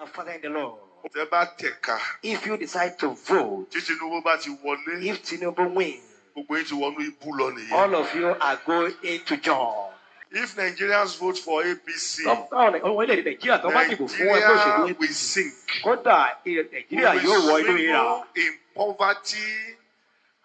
our Father in the Lord, tẹ́ bá tẹ̀ka if you decide to vote, tí Tinubu bá ti wọlé if Tinubu wins, gbogbo yín ti wọnú ibú lọ nìyẹn. all of you are going into jail. If Nigerians vote for APC, Nigeria will sink. Kódà We Nàìjíríà will yóò wọ inú ìrà. swallow in poverty,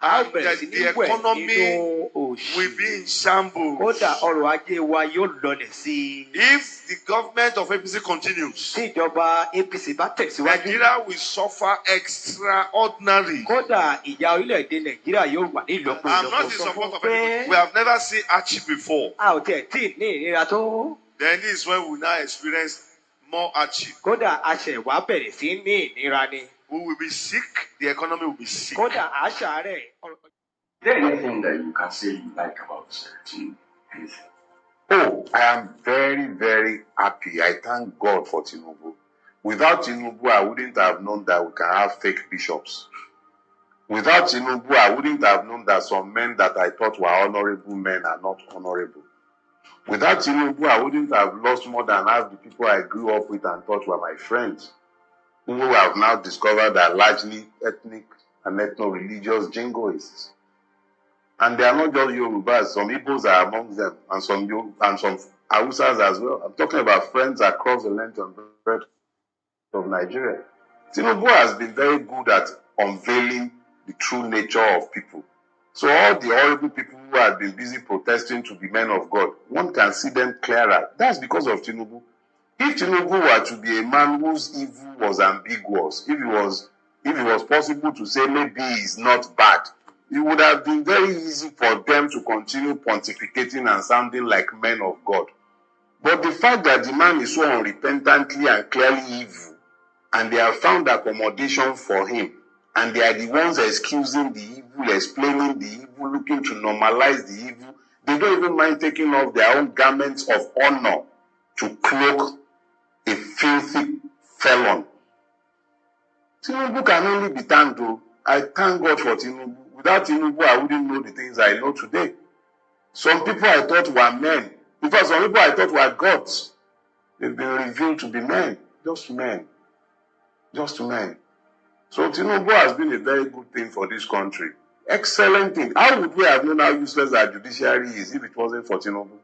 A ó and bẹ̀rẹ̀ sí ní the wẹ̀ economy nínú will be òṣì. in shambles. Kódà ọrọ̀ ajé wa yóò lọlẹ̀ sí i. If the government of APC continues, Tí ìjọba APC bá tẹ̀síwájú. Nigeria will suffer extraordinary. Kódà ìyà orílẹ̀-èdè Nàìjíríà yóò wà ní ìlọ́po I'm not in support of anything. We have never seen hardship before. A ò tiẹ̀ tí ì ní ìnira tó. Then this is when we now experience more hardship. Kódà aṣẹ̀wá bẹ̀rẹ̀ sí ní ìnira ni. We will be sick. The economy will be sick. Kódà àṣàrẹ̀. Is there anything that you can say you like about Tinubu? Anything? Oh, I am very, very happy. I thank God for Tinubu. Without Tinubu, I wouldn't have known that we can have fake bishops. Without Tinubu, I wouldn't have known that some men that I thought were honorable men are not honorable. Without Tinubu, I wouldn't have lost more than half the people I grew up with and thought were my friends, who have now discovered are largely ethnic and ethno-religious jingoists. And they are not just Yorubas, some Igbos are among them, and some Hausas as well. I'm talking about friends across the length and breadth of Nigeria. Tinubu has been very good at unveiling the true nature of people. So all the horrible people who have been busy protesting to be men of God, one can see them clearer. That's because of Tinubu. If Tinubu were to be a man whose evil was ambiguous, if it was possible to say maybe he's not bad, it would have been very easy for them to continue pontificating and sounding like men of God. But the fact that the man is so unrepentantly and clearly evil, and they have found accommodation for him, and they are the ones excusing the evil, explaining the evil, looking to normalize the evil, they don't even mind taking off their own garments of honor to cloak a filthy felon. Tinubu can only be thanked, though. I thank God for Tinubu. Without Tinubu, I wouldn't know the things I know today. Some people I thought were men. In fact, some people I thought were gods. They've been revealed to be men. Just men. Just men. So Tinubu has been a very good thing for this country. Excellent thing. How would we have known how useless our judiciary is if it wasn't for Tinubu?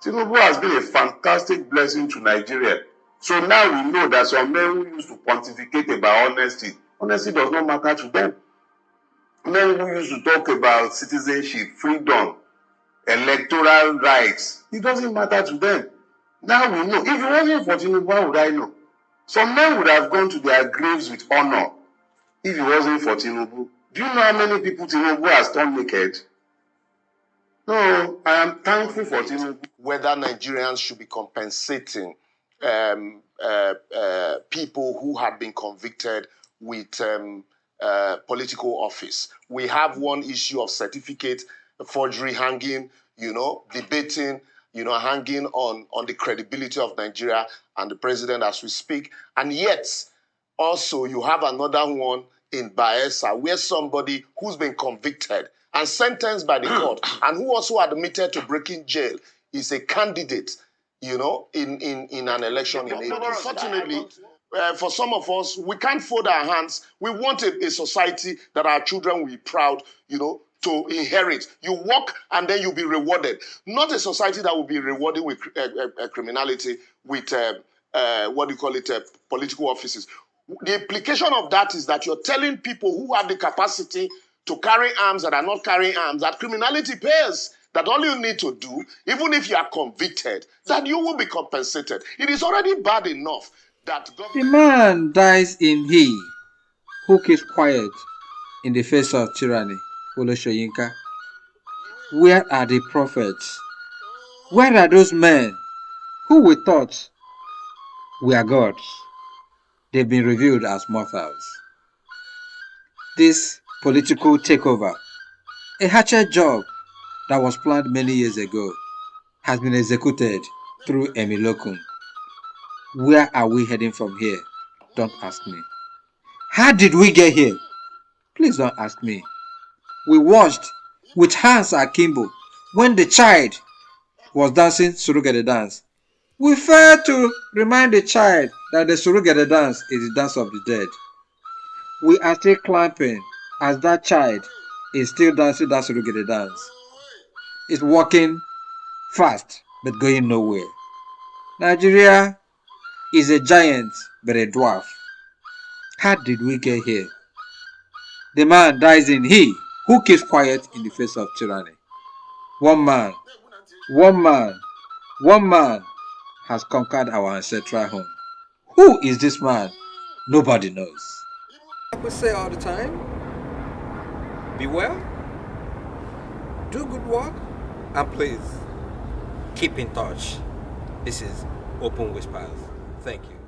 Tinubu has been a fantastic blessing to Nigeria. So now we know that some men who used to pontificate about honesty does not matter to them. Men who used to talk about citizenship, freedom, electoral rights, it doesn't matter to them. Now we know. If it wasn't for Tinubu, how would I know? Some men would have gone to their graves with honor if it wasn't for Tinubu. Do you know how many people Tinubu has turned naked? No, I am thankful for Tinubu. Whether Nigerians should be compensating people who have been convicted with political office. We have one issue of certificate forgery hanging, debating, hanging on the credibility of Nigeria and the president as we speak. And yet, also, you have another one in Bayelsa where somebody who's been convicted and sentenced by the court and who also admitted to breaking jail is a candidate, in an election in April. But unfortunately, for some of us, we can't fold our hands. We want a society that our children will be proud, to inherit. You work and then you'll be rewarded. Not a society that will be rewarded with criminality, with, political offices. The implication of that is that you're telling people who have the capacity to carry arms that are not carrying arms that criminality pays. That all you need to do, even if you are convicted, that you will be compensated. It is already bad enough that The man dies in he who keeps quiet in the face of tyranny. Oloshoyinka. Where are the prophets? Where are those men who we thought were gods? They've been revealed as mortals. This political takeover, a hatchet job that was planned many years ago, has been executed through Emilokun. Where are we heading from here? Don't ask me. How did we get here? Please don't ask me. We watched with Hans Akimbo when the child was dancing Surugede dance. We fail to remind the child that the surrogate dance is the dance of the dead. We are still clapping as that child is still dancing that surrogate dance. It's walking fast but going nowhere. Nigeria is a giant but a dwarf. How did we get here? The man dies in he who keeps quiet in the face of tyranny. One man has conquered our ancestral home. Who is this man? Nobody knows. Like we say all the time, be well, do good work, and please keep in touch. This is Open Whispers. Thank you.